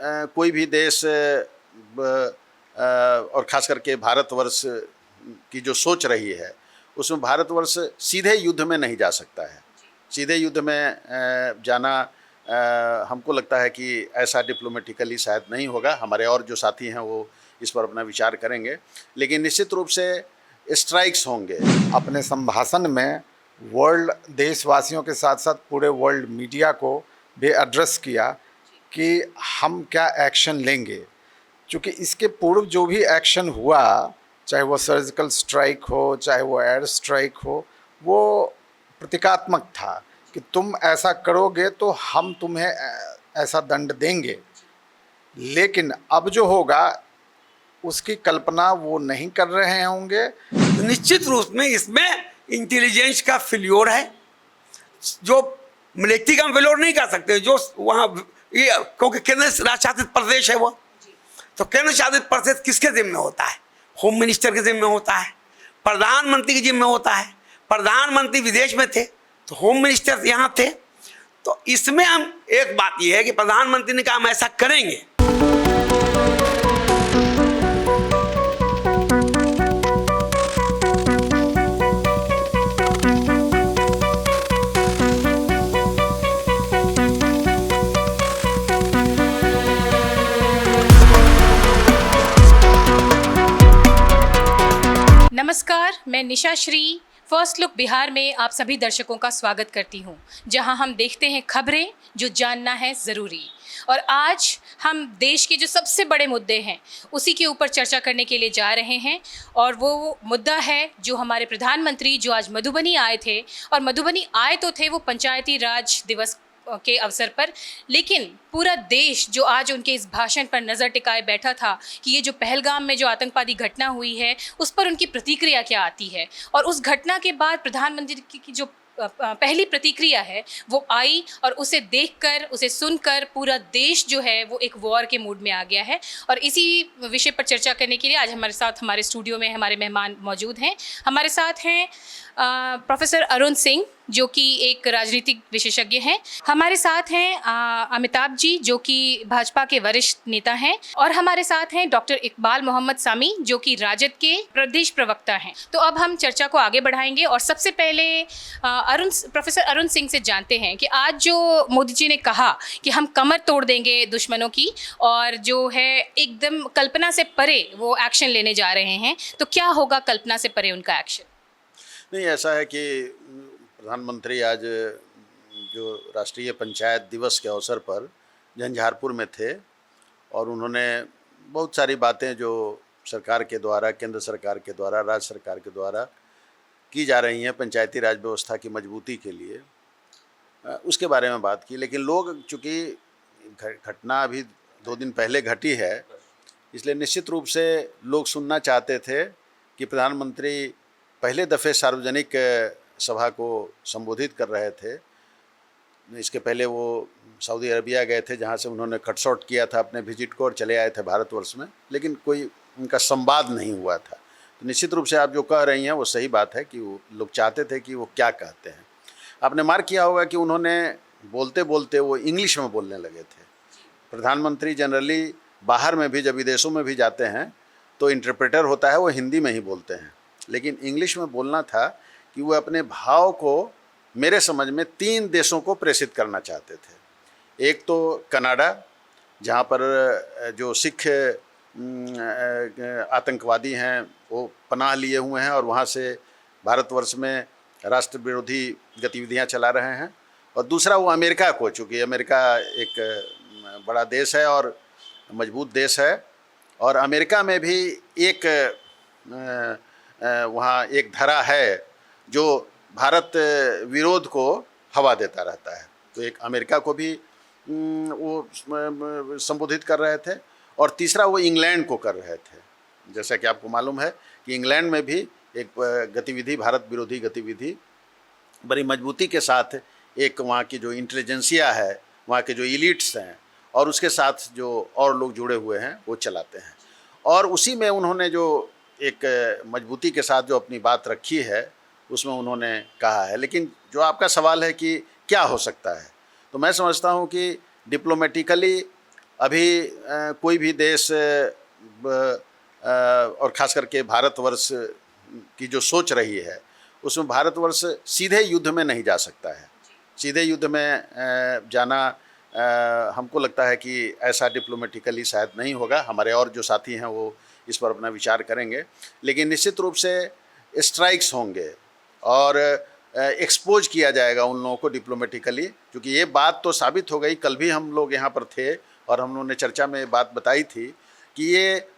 कोई भी देश और ख़ास करके भारतवर्ष की जो सोच रही है उसमें भारतवर्ष सीधे युद्ध में नहीं जा सकता है। सीधे युद्ध में जाना हमको लगता है कि ऐसा डिप्लोमेटिकली शायद नहीं होगा। हमारे और जो साथी हैं वो इस पर अपना विचार करेंगे, लेकिन निश्चित रूप से स्ट्राइक्स होंगे। अपने संभाषण में वर्ल्ड देशवासियों के साथ साथ पूरे वर्ल्ड मीडिया को भी एड्रेस किया कि हम क्या एक्शन लेंगे, क्योंकि इसके पूर्व जो भी एक्शन हुआ, चाहे वो सर्जिकल स्ट्राइक हो, चाहे वो एयर स्ट्राइक हो, वो प्रतीकात्मक था कि तुम ऐसा करोगे तो हम तुम्हें ऐसा दंड देंगे। लेकिन अब जो होगा उसकी कल्पना वो नहीं कर रहे होंगे। तो निश्चित रूप में इसमें इंटेलिजेंस का फेल्योर है, जो मिलिट्री का फेल्योर नहीं कर सकते, जो वहाँ ये क्योंकि केंद्र शासित प्रदेश है वो, तो केंद्र शासित प्रदेश किसके जिम्मे होता है? होम मिनिस्टर के जिम्मे होता है, प्रधानमंत्री के जिम्मे होता है। प्रधानमंत्री विदेश में थे तो होम मिनिस्टर यहाँ थे। तो इसमें हम एक बात यह है कि प्रधानमंत्री ने कहा हम ऐसा करेंगे। नमस्कार, मैं निशा श्री फर्स्ट लुक बिहार में आप सभी दर्शकों का स्वागत करती हूं, जहां हम देखते हैं खबरें जो जानना है ज़रूरी। और आज हम देश के जो सबसे बड़े मुद्दे हैं उसी के ऊपर चर्चा करने के लिए जा रहे हैं। और वो मुद्दा है जो हमारे प्रधानमंत्री जो आज मधुबनी आए थे, और मधुबनी आए तो थे वो पंचायती राज दिवस के अवसर पर, लेकिन पूरा देश जो आज उनके इस भाषण पर नज़र टिकाए बैठा था कि ये जो पहलगाम में जो आतंकवादी घटना हुई है उस पर उनकी प्रतिक्रिया क्या आती है। और उस घटना के बाद प्रधानमंत्री की जो पहली प्रतिक्रिया है वो आई, और उसे देखकर, उसे सुनकर पूरा देश जो है वो एक वॉर के मूड में आ गया है। और इसी विषय पर चर्चा करने के लिए आज हमारे साथ हमारे स्टूडियो में हमारे मेहमान मौजूद हैं। हमारे साथ हैं प्रोफेसर अरुण सिंह जो कि एक राजनीतिक विशेषज्ञ हैं। हमारे साथ हैं अमिताभ जी जो कि भाजपा के वरिष्ठ नेता हैं, और हमारे साथ हैं डॉक्टर इकबाल मोहम्मद सामी जो कि राजद के प्रदेश प्रवक्ता हैं। तो अब हम चर्चा को आगे बढ़ाएंगे, और सबसे पहले प्रोफेसर अरुण सिंह से जानते हैं कि आज जो मोदी जी ने कहा कि हम कमर तोड़ देंगे दुश्मनों की, और जो है एकदम कल्पना से परे वो एक्शन लेने जा रहे हैं, तो क्या होगा कल्पना से परे उनका एक्शन? नहीं, ऐसा है कि प्रधानमंत्री आज जो राष्ट्रीय पंचायत दिवस के अवसर पर झंझारपुर में थे, और उन्होंने बहुत सारी बातें जो सरकार के द्वारा, केंद्र सरकार के द्वारा, राज्य सरकार के द्वारा की जा रही हैं पंचायती राज व्यवस्था की मजबूती के लिए, उसके बारे में बात की। लेकिन लोग, चूँकि घटना अभी 2 दिन पहले घटी है, इसलिए निश्चित रूप से लोग सुनना चाहते थे कि प्रधानमंत्री पहले दफ़े सार्वजनिक सभा को संबोधित कर रहे थे। इसके पहले वो सऊदी अरबिया गए थे, जहाँ से उन्होंने कट शॉर्ट किया था अपने विजिट को और चले आए थे भारतवर्ष में, लेकिन कोई उनका संवाद नहीं हुआ था। तो निश्चित रूप से आप जो कह रही हैं वो सही बात है कि वो लोग चाहते थे कि वो क्या कहते हैं। आपने मार्क किया होगा कि उन्होंने बोलते बोलते वो इंग्लिश में बोलने लगे थे। प्रधानमंत्री जनरली बाहर में भी, जब विदेशों में भी जाते हैं तो इंटरप्रेटर होता है, वो हिंदी में ही बोलते हैं, लेकिन इंग्लिश में बोलना था कि वो अपने भाव को, मेरे समझ में 3 देशों को प्रेषित करना चाहते थे। एक तो कनाडा, जहाँ पर जो सिख आतंकवादी हैं वो पनाह लिए हुए हैं और वहाँ से भारतवर्ष में राष्ट्र विरोधी गतिविधियाँ चला रहे हैं। और दूसरा वो अमेरिका को, चूँकि अमेरिका एक बड़ा देश है और मजबूत देश है, और अमेरिका में भी एक वहाँ एक धरा है जो भारत विरोध को हवा देता रहता है। तो एक अमेरिका को भी वो संबोधित कर रहे थे, और तीसरा वो इंग्लैंड को कर रहे थे। जैसा कि आपको मालूम है कि इंग्लैंड में भी एक गतिविधि, भारत विरोधी गतिविधि बड़ी मजबूती के साथ, एक वहाँ की जो इंटेलिजेंसिया है, वहाँ के जो इलीट्स हैं, और उसके साथ जो और लोग जुड़े हुए हैं वो चलाते हैं। और उसी में उन्होंने जो एक मजबूती के साथ जो अपनी बात रखी है उसमें उन्होंने कहा है। लेकिन जो आपका सवाल है कि क्या हो सकता है, तो मैं समझता हूँ कि डिप्लोमेटिकली अभी कोई भी देश और ख़ास करके भारतवर्ष की जो सोच रही है उसमें भारतवर्ष सीधे युद्ध में नहीं जा सकता है। सीधे युद्ध में जाना हमको लगता है कि ऐसा डिप्लोमेटिकली शायद नहीं होगा। हमारे और जो साथी हैं वो इस पर अपना विचार करेंगे, लेकिन निश्चित रूप से स्ट्राइक्स होंगे और एक्सपोज किया जाएगा उन लोगों को डिप्लोमेटिकली, क्योंकि ये बात तो साबित हो गई। कल भी हम लोग यहाँ पर थे और हम लोगों ने चर्चा में बात बताई थी कि ये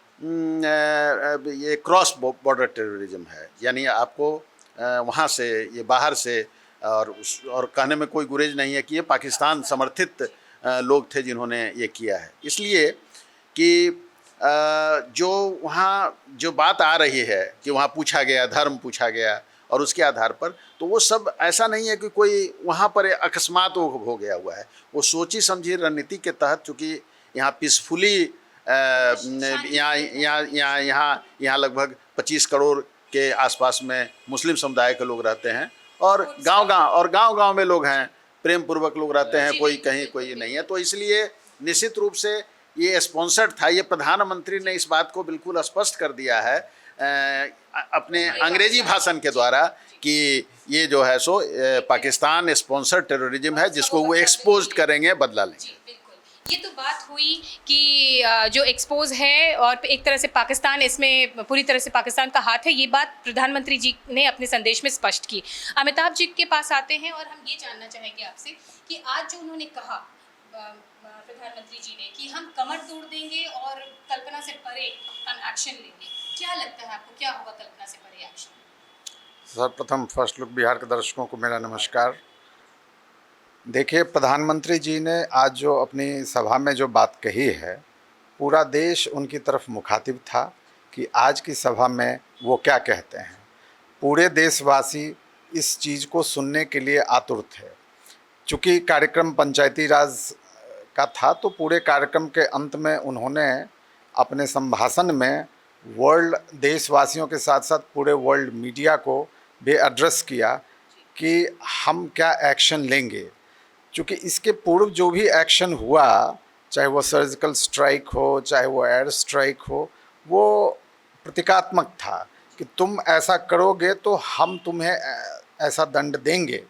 क्रॉस बॉर्डर टेररिज्म है, यानी आपको वहाँ से, ये बाहर से, और कहने में कोई गुरेज नहीं है कि ये पाकिस्तान समर्थित लोग थे जिन्होंने ये किया है। इसलिए कि जो वहाँ जो बात आ रही है कि वहाँ पूछा गया, धर्म पूछा गया और उसके आधार पर, तो वो सब ऐसा नहीं है कि कोई वहाँ पर अकस्मात हो गया हुआ है। वो सोची समझी रणनीति के तहत, चूँकि यहाँ पीसफुली यहाँ लगभग 25 करोड़ के आसपास में मुस्लिम समुदाय के लोग रहते हैं और गांव में लोग हैं, प्रेम पूर्वक लोग रहते हैं, कोई कहीं कोई नहीं है। तो इसलिए निश्चित रूप से ये स्पॉन्सर्ड था। ये प्रधानमंत्री ने इस बात को बिल्कुल स्पष्ट कर दिया है अपने अंग्रेजी भाषण के द्वारा कि ये जो है सो पाकिस्तान स्पॉन्सर्ड टेररिज्म है, जिसको वो एक्सपोज करेंगे, बदला लेंगे। ये तो बात हुई कि जो एक्सपोज है और एक तरह से पाकिस्तान, इसमें पूरी तरह से पाकिस्तान का हाथ है, ये बात प्रधानमंत्री जी ने अपने संदेश में स्पष्ट की। अमिताभ जी के पास आते हैं और हम ये जानना चाहेंगे आपसे कि आज जो उन्होंने कहा प्रधानमंत्री जी ने कि हम कमर तोड़ देंगे और कल्पना से परे हम एक्शन लेंगे, क्या लगता है आपको, क्या होगा कल्पना से परे एक्शन? सर्वप्रथम फर्स्ट लुक बिहार के दर्शकों को मेरा नमस्कार। देखिए, प्रधानमंत्री जी ने आज जो अपनी सभा में जो बात कही है, पूरा देश उनकी तरफ मुखातिब था कि आज की सभा में वो क्या कहते हैं। पूरे देशवासी इस चीज़ को सुनने के लिए आतुर थे। चूँकि कार्यक्रम पंचायती राज का था, तो पूरे कार्यक्रम के अंत में उन्होंने अपने संभाषण में देशवासियों के साथ साथ पूरे वर्ल्ड मीडिया को भी एड्रेस किया कि हम क्या एक्शन लेंगे। क्योंकि इसके पूर्व जो भी एक्शन हुआ, चाहे वो सर्जिकल स्ट्राइक हो, चाहे वो एयर स्ट्राइक हो, वो प्रतीकात्मक था कि तुम ऐसा करोगे तो हम तुम्हें ऐसा दंड देंगे।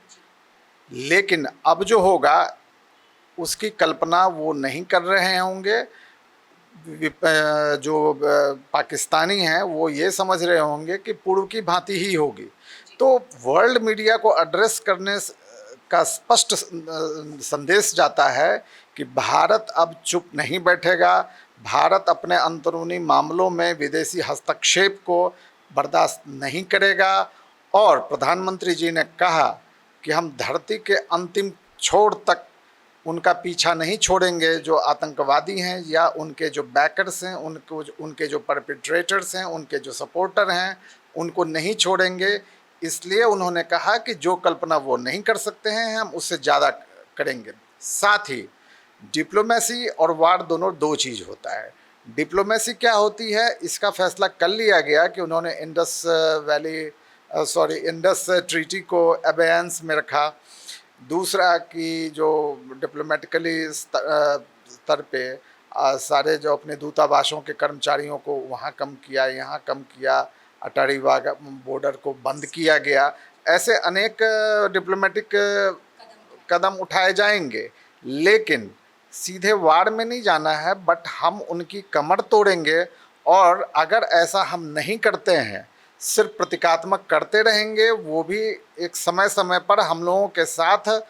लेकिन अब जो होगा उसकी कल्पना वो नहीं कर रहे होंगे। जो पाकिस्तानी हैं वो ये समझ रहे होंगे कि पूर्व की भांति ही होगी। तो वर्ल्ड मीडिया को एड्रेस करने का स्पष्ट संदेश जाता है कि भारत अब चुप नहीं बैठेगा। भारत अपने अंदरूनी मामलों में विदेशी हस्तक्षेप को बर्दाश्त नहीं करेगा। और प्रधानमंत्री जी ने कहा कि हम धरती के अंतिम छोर तक उनका पीछा नहीं छोड़ेंगे। जो आतंकवादी हैं या उनके जो बैकर्स हैं, उनके जो परपेट्रेटर्स हैं, उनके जो सपोर्टर हैं, उनको नहीं छोड़ेंगे। इसलिए उन्होंने कहा कि जो कल्पना वो नहीं कर सकते हैं, हम उससे ज़्यादा करेंगे। साथ ही डिप्लोमेसी और वार दोनों दो चीज़ होता है। डिप्लोमेसी क्या होती है, इसका फैसला कर लिया गया कि उन्होंने इंडस ट्रीटी को अबेयंस में रखा। दूसरा कि जो डिप्लोमेटिकली स्तर पे सारे जो अपने दूतावासों के कर्मचारियों को वहाँ कम किया, यहाँ कम किया, अटारी वाघा बॉर्डर को बंद किया गया। ऐसे अनेक डिप्लोमेटिक कदम उठाए जाएंगे, लेकिन सीधे वार में नहीं जाना है, बट हम उनकी कमर तोड़ेंगे। और अगर ऐसा हम नहीं करते हैं, सिर्फ प्रतीकात्मक करते रहेंगे, वो भी एक समय समय पर हम लोगों के साथ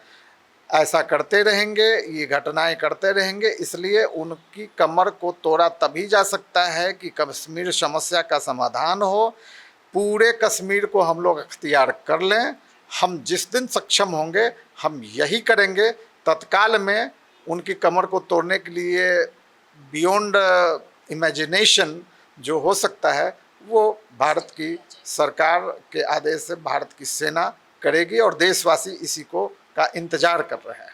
ऐसा करते रहेंगे, ये घटनाएं करते रहेंगे। इसलिए उनकी कमर को तोड़ा तभी जा सकता है कि कश्मीर समस्या का समाधान हो। पूरे कश्मीर को हम लोग अख्तियार कर लें। हम जिस दिन सक्षम होंगे हम यही करेंगे। तत्काल में उनकी कमर को तोड़ने के लिए बियॉन्ड इमेजिनेशन जो हो सकता है, वो भारत की सरकार के आदेश से भारत की सेना करेगी और देशवासी इसी को का इंतजार कर रहे हैं।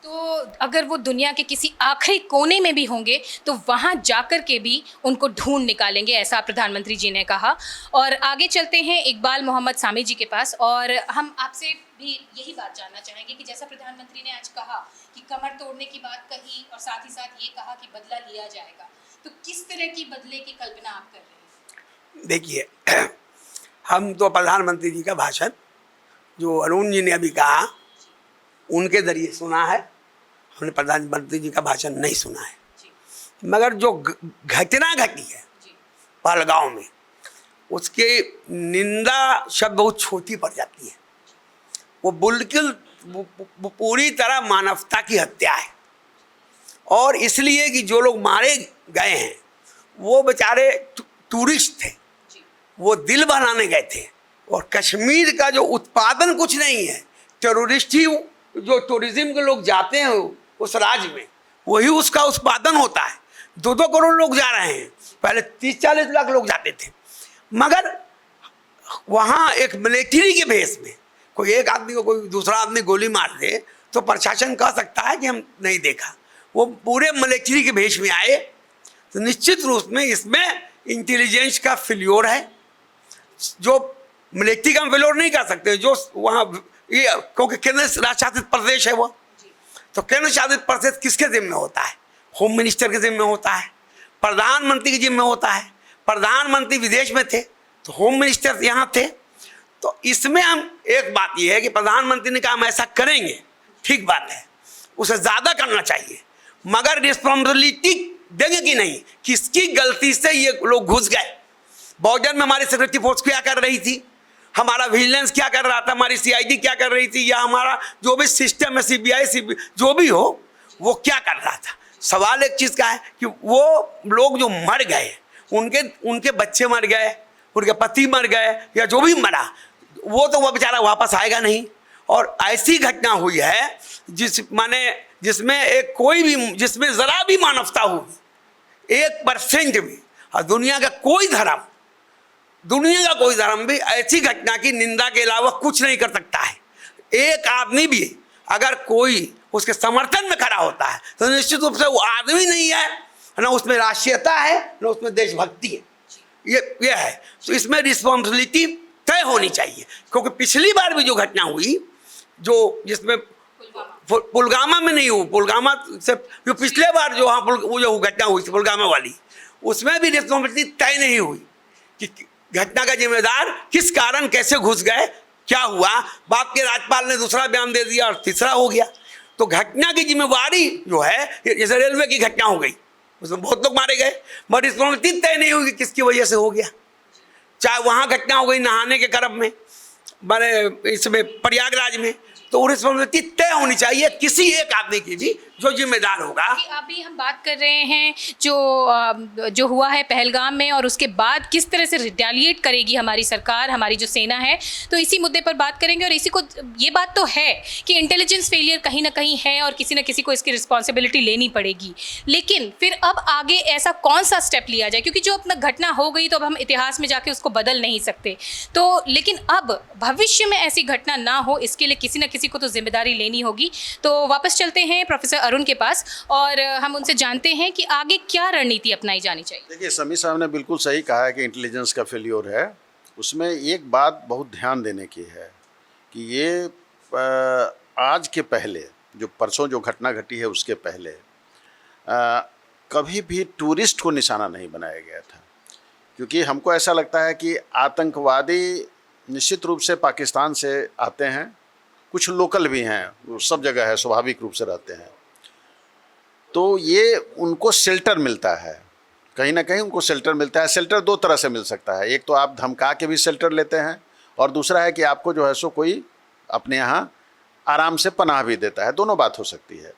तो अगर वो दुनिया के किसी आखिरी कोने में भी होंगे तो वहाँ जाकर के भी उनको ढूंढ निकालेंगे, ऐसा प्रधानमंत्री जी ने कहा। और आगे चलते हैं इकबाल मोहम्मद सामी जी के पास, और हम आपसे भी यही बात जानना चाहेंगे कि जैसा प्रधानमंत्री ने आज कहा कि कमर तोड़ने की बात कही और साथ ही साथ ये कहा कि बदला लिया जाएगा, तो किस तरह की बदले की कल्पना आप कर रहे हैं? देखिए, हम तो प्रधानमंत्री जी का भाषण जो अरुण जी ने अभी कहा उनके जरिए सुना है, हमने प्रधानमंत्री जी का भाषण नहीं सुना है। मगर जो घटना घटी है पहलगांव में, उसके निंदा शब्द बहुत छोटी पड़ जाती है। वो बिल्कुल पूरी तरह मानवता की हत्या है, और इसलिए कि जो लोग मारे गए हैं वो बेचारे टूरिस्ट थे, वो दिल बनाने गए थे, और कश्मीर का जो उत्पादन कुछ नहीं है, टेररिस्ट ही जो टूरिज्म के लोग जाते हैं उस राज्य में, वही उसका उत्पादन होता है। 2-2 करोड़ लोग जा रहे हैं, पहले 30-40 लाख लोग जाते थे। मगर वहाँ एक मिलिट्री के भेष में कोई एक आदमी को कोई दूसरा आदमी गोली मार दे तो प्रशासन कह सकता है कि हम नहीं देखा। वो पूरे मिलिट्री के भेष में आए, तो निश्चित रूप में इसमें इंटेलिजेंस का फेल्योर है, जो मिलिट्री का फेल्योर नहीं कर सकते, जो वहाँ ये क्योंकि केंद्र शासित प्रदेश है वो, तो केंद्र शासित प्रदेश किसके जिम्मे होता है? होम मिनिस्टर के जिम्मे होता है, प्रधानमंत्री के जिम्मे होता है। प्रधानमंत्री विदेश में थे तो होम मिनिस्टर यहाँ थे। तो इसमें हम एक बात ये है कि प्रधानमंत्री ने कहा हम ऐसा करेंगे, ठीक बात है, उसे ज़्यादा करना चाहिए, मगर रिस्पॉन्सिबिलिटी देंगे कि नहीं, किसकी गलती से ये लोग घुस गए? बॉर्डर में हमारी सिक्योरिटी फोर्स क्या कर रही थी, हमारा विजिलेंस क्या कर रहा था, हमारी CID क्या कर रही थी, या हमारा जो भी सिस्टम है CBI जो भी हो वो क्या कर रहा था? सवाल एक चीज़ का है कि वो लोग जो मर गए, उनके बच्चे मर गए, उनके पति मर गए, या जो भी मरा, वो तो वह बेचारा वापस आएगा नहीं। और ऐसी घटना हुई है जिसमें एक कोई भी, जिसमें ज़रा भी मानवता हुई 1% भी, और दुनिया का कोई धर्म भी ऐसी घटना की निंदा के अलावा कुछ नहीं कर सकता है। एक आदमी भी अगर कोई उसके समर्थन में खड़ा होता है तो निश्चित रूप से वो आदमी नहीं है, ना उसमें राष्ट्रीयता है, ना उसमें देशभक्ति है। ये है, तो इसमें रिस्पॉन्सिबिलिटी तय होनी चाहिए, क्योंकि पिछली बार भी जो घटना हुई, जो जिसमें पुलवामा में नहीं हुई, पुलवामा से जो पिछले बार जो वहाँ वो जो घटना हुई थी पुलवामा वाली, उसमें भी रिस्पॉन्सिबिलिटी तय नहीं हुई कि घटना का जिम्मेदार किस कारण कैसे घुस गए, क्या हुआ। बाप के राज्यपाल ने दूसरा बयान दे दिया और तीसरा हो गया। तो घटना की जिम्मेवारी जो है, जैसे रेलवे की घटना हो गई, उसमें बहुत लोग मारे गए, बट रिस्पॉन्सिबिलिटी तय नहीं हुई कि किसकी वजह से हो गया। चाहे वहाँ घटना हो गई नहाने के क्रम में, बड़े इसमें प्रयागराज में, तो रिस्पॉन्सिबिलिटी तय होनी चाहिए किसी एक आदमी की भी जो जिम्मेदार होगा। अभी हम बात कर रहे हैं जो हुआ है पहलगाम में, और उसके बाद किस तरह से रिटेलिएट करेगी हमारी सरकार, हमारी जो सेना है, तो इसी मुद्दे पर बात करेंगे। और इसी को ये बात तो है कि इंटेलिजेंस फेलियर कहीं ना कहीं है और किसी न किसी को इसकी रिस्पॉन्सिबिलिटी लेनी पड़ेगी। लेकिन फिर अब आगे ऐसा कौन सा स्टेप लिया जाए, क्योंकि जो अपना घटना हो गई तो अब हम इतिहास में जाके उसको बदल नहीं सकते, तो लेकिन अब भविष्य में ऐसी घटना ना हो इसके लिए किसी न किसी को तो जिम्मेदारी लेनी होगी। तो वापस चलते हैं प्रोफेसर अरुण के पास और हम उनसे जानते हैं कि आगे क्या रणनीति अपनाई जानी चाहिए। देखिए, समी साहब ने बिल्कुल सही कहा है कि इंटेलिजेंस का फेल्योर है। उसमें एक बात बहुत ध्यान देने की है कि ये आज के पहले, जो परसों जो घटना घटी है उसके पहले कभी भी टूरिस्ट को निशाना नहीं बनाया गया था, क्योंकि हमको ऐसा लगता है कि आतंकवादी निश्चित रूप से पाकिस्तान से आते हैं, कुछ लोकल भी हैं, वो सब जगह है, स्वाभाविक रूप से रहते हैं, तो ये उनको शेल्टर मिलता है, कहीं ना कहीं उनको शेल्टर मिलता है। शेल्टर दो तरह से मिल सकता है, एक तो आप धमका के भी शेल्टर लेते हैं, और दूसरा है कि आपको जो है सो कोई अपने यहाँ आराम से पनाह भी देता है, दोनों बात हो सकती है।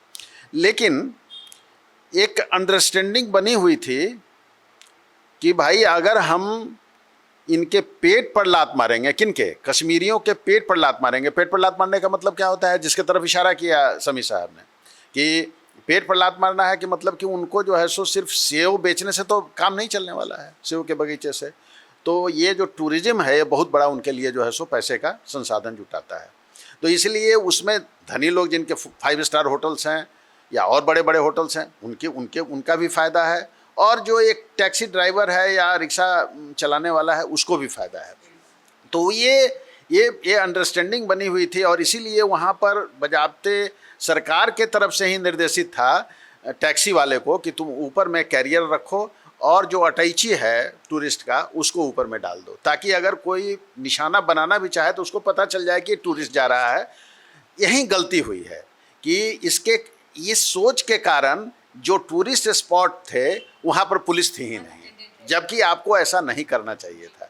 लेकिन एक अंडरस्टैंडिंग बनी हुई थी कि भाई अगर हम इनके पेट पर लात मारेंगे, किनके, कश्मीरियों के पेट पर लात मारेंगे। पेट पर लात मारने का मतलब क्या होता है, जिसके तरफ इशारा किया समी साहब ने कि पेट पर लात मारना है, कि मतलब कि उनको जो है सो सिर्फ सेव बेचने से तो काम नहीं चलने वाला है, सेव के बगीचे से। तो ये जो टूरिज्म है ये बहुत बड़ा उनके लिए जो है सो पैसे का संसाधन जुटाता है। तो इसलिए उसमें धनी लोग जिनके 5 स्टार होटल्स हैं या और बड़े बड़े होटल्स हैं उनका भी फ़ायदा है, और जो एक टैक्सी ड्राइवर है या रिक्शा चलाने वाला है उसको भी फ़ायदा है। तो ये अंडरस्टैंडिंग बनी हुई थी, और इसीलिए वहाँ पर बजाबते सरकार के तरफ से ही निर्देशित था टैक्सी वाले को कि तुम ऊपर में कैरियर रखो और जो अटैची है टूरिस्ट का उसको ऊपर में डाल दो, ताकि अगर कोई निशाना बनाना भी चाहे तो उसको पता चल जाए कि टूरिस्ट जा रहा है। यही गलती हुई है कि इस सोच के कारण जो टूरिस्ट स्पॉट थे वहाँ पर पुलिस थी ही नहीं, जबकि आपको ऐसा नहीं करना चाहिए था।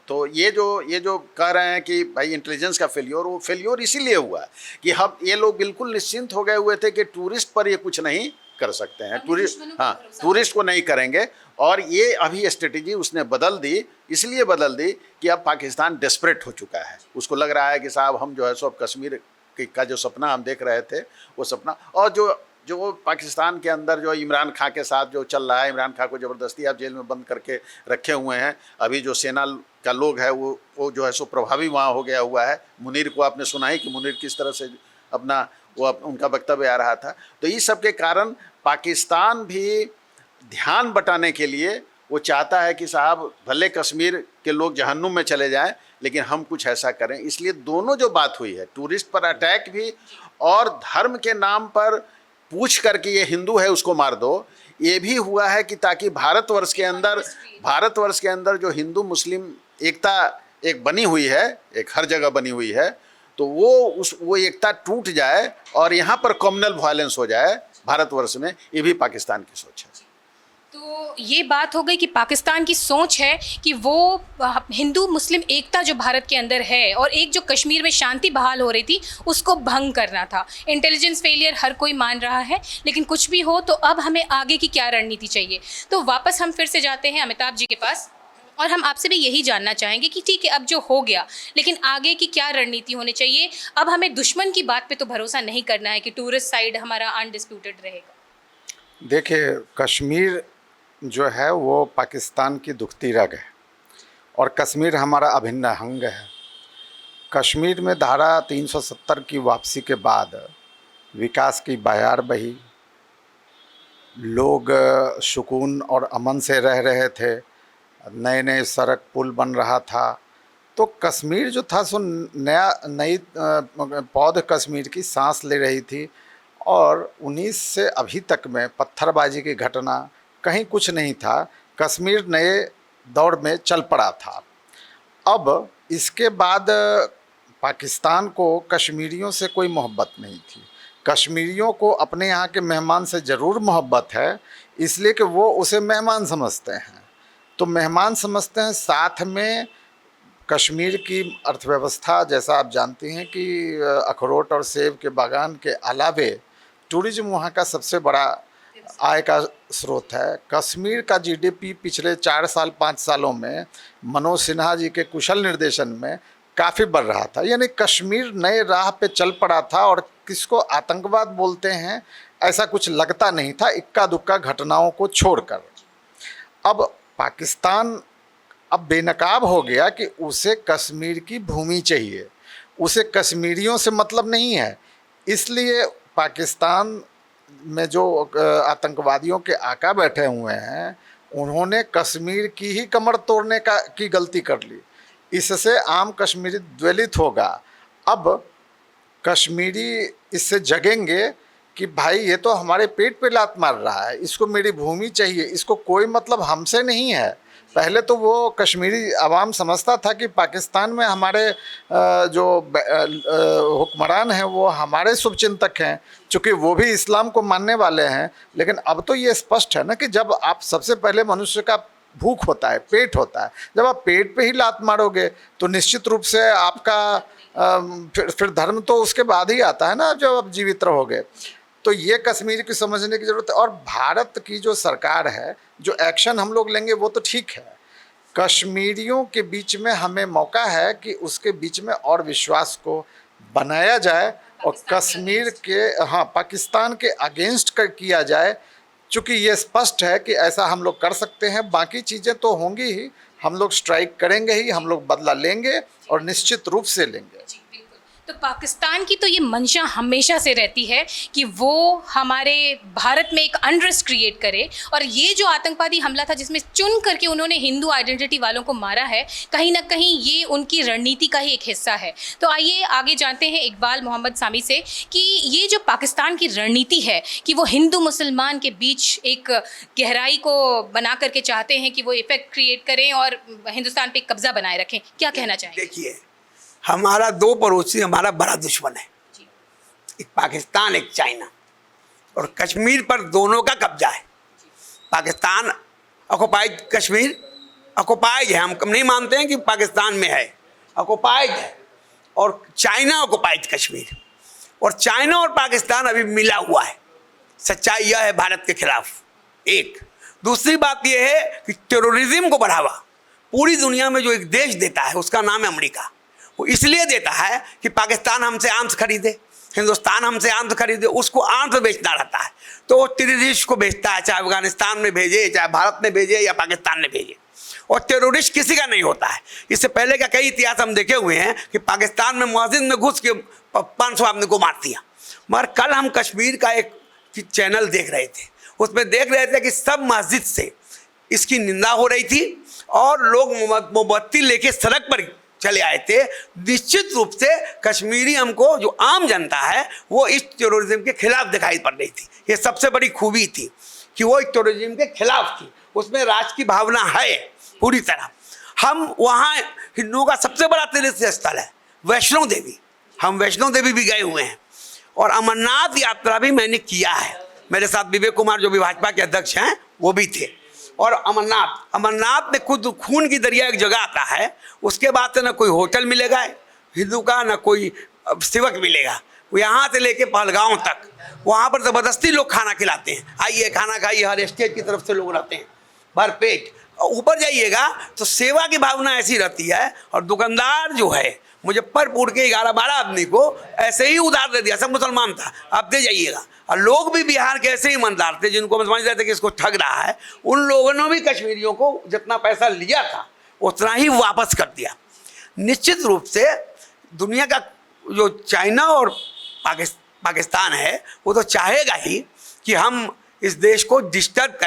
तो ये जो कह रहे हैं कि भाई इंटेलिजेंस का फेलियर, वो फेलियर इसीलिए हुआ कि हम ये लोग बिल्कुल निश्चिंत हो गए हुए थे कि टूरिस्ट पर ये कुछ नहीं कर सकते हैं, टूरिस्ट को नहीं करेंगे। और ये अभी स्ट्रेटेजी उसने बदल दी, इसलिए बदल दी कि अब पाकिस्तान डेस्परेट हो चुका है। उसको लग रहा है कि साहब हम जो है सो अब कश्मीर का जो सपना हम देख रहे थे वो सपना, और जो पाकिस्तान के अंदर जो इमरान खां के साथ जो चल रहा है, इमरान खां को ज़बरदस्ती आप जेल में बंद करके रखे हुए हैं। अभी जो सेना का लोग है वो जो है सो प्रभावी वहाँ हो गया हुआ है। मुनीर को आपने सुना ही कि मुनीर किस तरह से अपना उनका वक्तव्य आ रहा था। तो इस सब के कारण पाकिस्तान भी ध्यान बटाने के लिए वो चाहता है कि साहब भले कश्मीर के लोग जहन्नुम में चले जाएं, लेकिन हम कुछ ऐसा करें। इसलिए दोनों जो बात हुई है, टूरिस्ट पर अटैक भी और धर्म के नाम पर पूछ करके ये हिंदू है उसको मार दो, ये भी हुआ है कि ताकि भारतवर्ष के अंदर जो हिंदू मुस्लिम एकता एक बनी हुई है, एक हर जगह बनी हुई है, तो वो एकता टूट जाए और यहाँ पर कम्युनल वायलेंस हो जाए भारतवर्ष में। ये भी पाकिस्तान की सोच है। तो ये बात हो गई कि पाकिस्तान की सोच है कि वो हिंदू मुस्लिम एकता जो भारत के अंदर है और एक जो कश्मीर में शांति बहाल हो रही थी उसको भंग करना था। इंटेलिजेंस फेलियर हर कोई मान रहा है, लेकिन कुछ भी हो तो अब हमें आगे की क्या रणनीति चाहिए। तो वापस हम फिर से जाते हैं अमिताभ जी के पास, और हम आपसे भी यही जानना चाहेंगे कि ठीक है अब जो हो गया, लेकिन आगे की क्या रणनीति होनी चाहिए। अब हमें दुश्मन की बात पे तो भरोसा नहीं करना है कि टूरिस्ट साइड हमारा अनडिस्प्यूटेड रहेगा। देखिए, कश्मीर जो है वो पाकिस्तान की दुखती रग है और कश्मीर हमारा अभिन्न अंग है। कश्मीर में धारा 370 की वापसी के बाद विकास की बहार बही, लोग सुकून और अमन से रह रहे थे, नए नए सड़क पुल बन रहा था। तो कश्मीर जो था सो नई पौध कश्मीर की सांस ले रही थी, और 19 से अभी तक में पत्थरबाजी की घटना कहीं कुछ नहीं था। कश्मीर नए दौर में चल पड़ा था। अब इसके बाद पाकिस्तान को कश्मीरियों से कोई मोहब्बत नहीं थी। कश्मीरियों को अपने यहाँ के मेहमान से ज़रूर मोहब्बत है, इसलिए कि वो उसे मेहमान समझते हैं। तो मेहमान समझते हैं, साथ में कश्मीर की अर्थव्यवस्था जैसा आप जानती हैं कि अखरोट और सेब के बागान के अलावे टूरिज्म वहाँ का सबसे बड़ा आय का स्रोत है। कश्मीर का जीडीपी पिछले 4 साल 5 सालों में मनोज सिन्हा जी के कुशल निर्देशन में काफ़ी बढ़ रहा था। यानी कश्मीर नए राह पे चल पड़ा था, और किसको आतंकवाद बोलते हैं ऐसा कुछ लगता नहीं था, इक्का दुक्का घटनाओं को छोड़कर। अब पाकिस्तान अब बेनकाब हो गया कि उसे कश्मीर की भूमि चाहिए, उसे कश्मीरियों से मतलब नहीं है। इसलिए पाकिस्तान में जो आतंकवादियों के आका बैठे हुए हैं, उन्होंने कश्मीर की ही कमर तोड़ने की गलती कर ली। इससे आम कश्मीरी द्वेलित होगा। अब कश्मीरी इससे जगेंगे कि भाई ये तो हमारे पेट पे लात मार रहा है, इसको मेरी भूमि चाहिए, इसको कोई मतलब हमसे नहीं है। पहले तो वो कश्मीरी आवाम समझता था कि पाकिस्तान में हमारे जो हुक्मरान हैं वो हमारे शुभचिंतक हैं, चूँकि वो भी इस्लाम को मानने वाले हैं। लेकिन अब तो ये स्पष्ट है ना कि जब आप सबसे पहले मनुष्य का भूख होता है, पेट होता है, जब आप पेट पे ही लात मारोगे तो निश्चित रूप से आपका फिर धर्म तो उसके बाद ही आता है ना, जब आप जीवित रहोगे। तो ये कश्मीर की समझने की ज़रूरत है। और भारत की जो सरकार है, जो एक्शन हम लोग लेंगे वो तो ठीक है। कश्मीरियों के बीच में हमें मौका है कि उसके बीच में और विश्वास को बनाया जाए और कश्मीर के पाकिस्तान के अगेंस्ट किया जाए। चूँकि ये स्पष्ट है कि ऐसा हम लोग कर सकते हैं। बाकी चीज़ें तो होंगी ही, हम लोग स्ट्राइक करेंगे ही, हम लोग बदला लेंगे और निश्चित रूप से लेंगे। तो पाकिस्तान की तो ये मंशा हमेशा से रहती है कि वो हमारे भारत में एक अनरेस्ट क्रिएट करे, और ये जो आतंकवादी हमला था जिसमें चुन करके उन्होंने हिंदू आइडेंटिटी वालों को मारा है, कहीं ना कहीं ये उनकी रणनीति का ही एक हिस्सा है। तो आइए आगे जानते हैं इकबाल मोहम्मद सामी से कि ये जो पाकिस्तान की रणनीति है कि वो हिंदू मुसलमान के बीच एक गहराई को बना करके चाहते हैं कि वो इफेक्ट क्रिएट करें और हिंदुस्तान पे कब्जा बनाए रखें, क्या कहना चाहेंगे? देखिए, हमारा दो पड़ोसी हमारा बड़ा दुश्मन है, एक पाकिस्तान एक चाइना, और कश्मीर पर दोनों का कब्जा है। पाकिस्तान ऑक्युपाइड कश्मीर ऑक्युपाइड है, हम नहीं मानते हैं कि पाकिस्तान में है, ऑक्युपाइड है, और चाइना ऑक्युपाइड कश्मीर, और चाइना और पाकिस्तान अभी मिला हुआ है। सच्चाई यह है भारत के खिलाफ। एक दूसरी बात यह है कि टेररिज्म को बढ़ावा पूरी दुनिया में जो एक देश देता है उसका नाम है अमेरिका। वो इसलिए देता है कि पाकिस्तान हमसे आर्म्स खरीदे, हिंदुस्तान हमसे आर्म्स खरीदे, उसको आर्म्स बेचना रहता है, तो वो टेररिस्ट को बेचता है, चाहे अफगानिस्तान में भेजे, चाहे भारत में भेजे या पाकिस्तान में भेजे। और टेररिस्ट किसी का नहीं होता है। इससे पहले का कई इतिहास हम देखे हुए हैं कि पाकिस्तान में मस्जिद में घुस के 500 आदमी को मार दिया। मगर कल हम कश्मीर का एक चैनल देख रहे थे, उसमें देख रहे थे कि सब मस्जिद से इसकी निंदा हो रही थी और लोग मोमबत्ती लेके सड़क पर चले आए थे। निश्चित रूप से कश्मीरी हमको जो आम जनता है वो इस टेररिज्म के खिलाफ दिखाई पड़ रही थी। ये सबसे बड़ी खूबी थी कि वो टेररिज्म के खिलाफ थी, उसमें राष्ट्र की भावना है पूरी तरह। हम वहाँ हिंदुओं का सबसे बड़ा तीर्थ स्थल है वैष्णो देवी, हम वैष्णो देवी भी गए हुए हैं, और अमरनाथ यात्रा भी मैंने किया है। मेरे साथ विवेक कुमार जो भी भाजपा के अध्यक्ष हैं वो भी थे। और अमरनाथ में खुद खून की दरिया एक जगह आता है, उसके बाद से ना कोई होटल मिलेगा हिंदू का, ना कोई सेवक मिलेगा। यहाँ से लेके पहलगांव तक वहाँ पर ज़बरदस्ती लोग खाना खिलाते हैं, आइए खाना खाइए, हर स्टेट की तरफ से लोग रहते हैं भरपेट। ऊपर जाइएगा तो सेवा की भावना ऐसी रहती है। और दुकानदार जो है मुजफ्फरपुर के 11-12 आदमी को ऐसे ही उधार दे दिया, सब मुसलमान था, आप दे जाइएगा। और लोग भी बिहार के ऐसे ही ईमानदार थे जिनको हम समझ रहे थे कि इसको ठग रहा है, उन लोगों ने भी कश्मीरियों को जितना पैसा लिया था उतना ही वापस कर दिया। निश्चित रूप से दुनिया का जो चाइना और पाकिस्तान है वो तो चाहेगा ही कि हम इस देश को डिस्टर्ब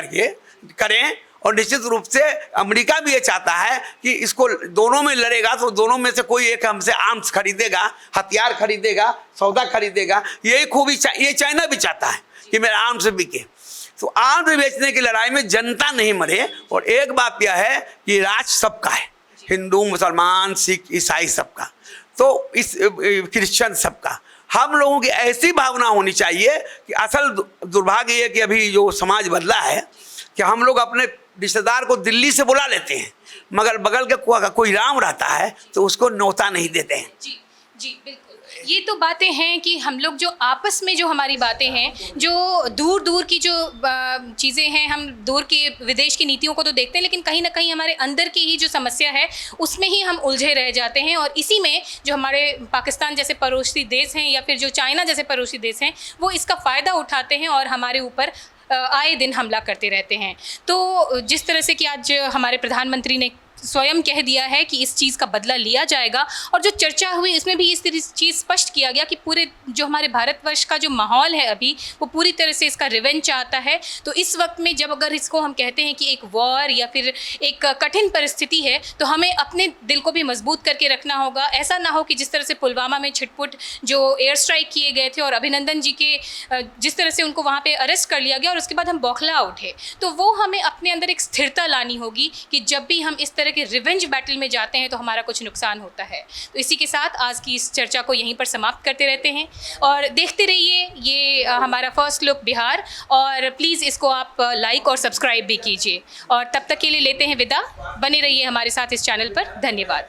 करें, और निश्चित रूप से अमेरिका भी ये चाहता है कि इसको दोनों में लड़ेगा तो दोनों में से कोई एक हमसे आर्म्स खरीदेगा, हथियार खरीदेगा, सौदा खरीदेगा। यही खूबी ये चाइना भी चाहता है कि मेरा आर्म्स बिके। तो आर्म्स बेचने की लड़ाई में जनता नहीं मरे। और एक बात यह है कि राज सबका है, हिंदू मुसलमान सिख ईसाई सबका, तो इस क्रिश्चियन सबका। हम लोगों की ऐसी भावना होनी चाहिए कि असल दुर्भाग्य ये कि अभी जो समाज बदला है कि हम लोग अपने रिश्तेदार को दिल्ली से बुला लेते हैं, मगर बगल के कोई राम रहता है तो उसको न्योता नहीं देते हैं। जी जी बिल्कुल, ये तो बातें हैं कि हम लोग जो आपस में जो हमारी बातें हैं, जो दूर दूर की जो चीज़ें हैं, हम दूर के विदेश की नीतियों को तो देखते हैं, लेकिन कहीं ना कहीं हमारे अंदर की ही जो समस्या है उसमें ही हम उलझे रह जाते हैं। और इसी में जो हमारे पाकिस्तान जैसे पड़ोसी देश हैं या फिर जो चाइना जैसे पड़ोसी देश हैं वो इसका फ़ायदा उठाते हैं और हमारे ऊपर आए दिन हमला करते रहते हैं। तो जिस तरह से कि आज हमारे प्रधानमंत्री ने स्वयं कह दिया है कि इस चीज़ का बदला लिया जाएगा, और जो चर्चा हुई इसमें भी इस चीज़ स्पष्ट किया गया कि पूरे जो हमारे भारतवर्ष का जो माहौल है अभी वो पूरी तरह से इसका रिवेंज चाहता है। तो इस वक्त में जब अगर इसको हम कहते हैं कि एक वॉर या फिर एक कठिन परिस्थिति है, तो हमें अपने दिल को भी मजबूत करके रखना होगा। ऐसा ना हो कि जिस तरह से पुलवामा में छिटपुट जो एयर स्ट्राइक किए गए थे और अभिनंदन जी के जिस तरह से उनको वहाँ पर अरेस्ट कर लिया गया और उसके बाद हम बौखला उठे, तो वो हमें अपने अंदर एक स्थिरता लानी होगी कि जब भी हम इस तरह के रिवेंज बैटल में जाते हैं तो हमारा कुछ नुकसान होता है। तो इसी के साथ आज की इस चर्चा को यहीं पर समाप्त करते रहते हैं और देखते रहिए ये हमारा फर्स्ट लुक बिहार, और प्लीज़ इसको आप लाइक और सब्सक्राइब भी कीजिए। और तब तक के लिए लेते हैं विदा, बने रहिए हमारे साथ इस चैनल पर। धन्यवाद।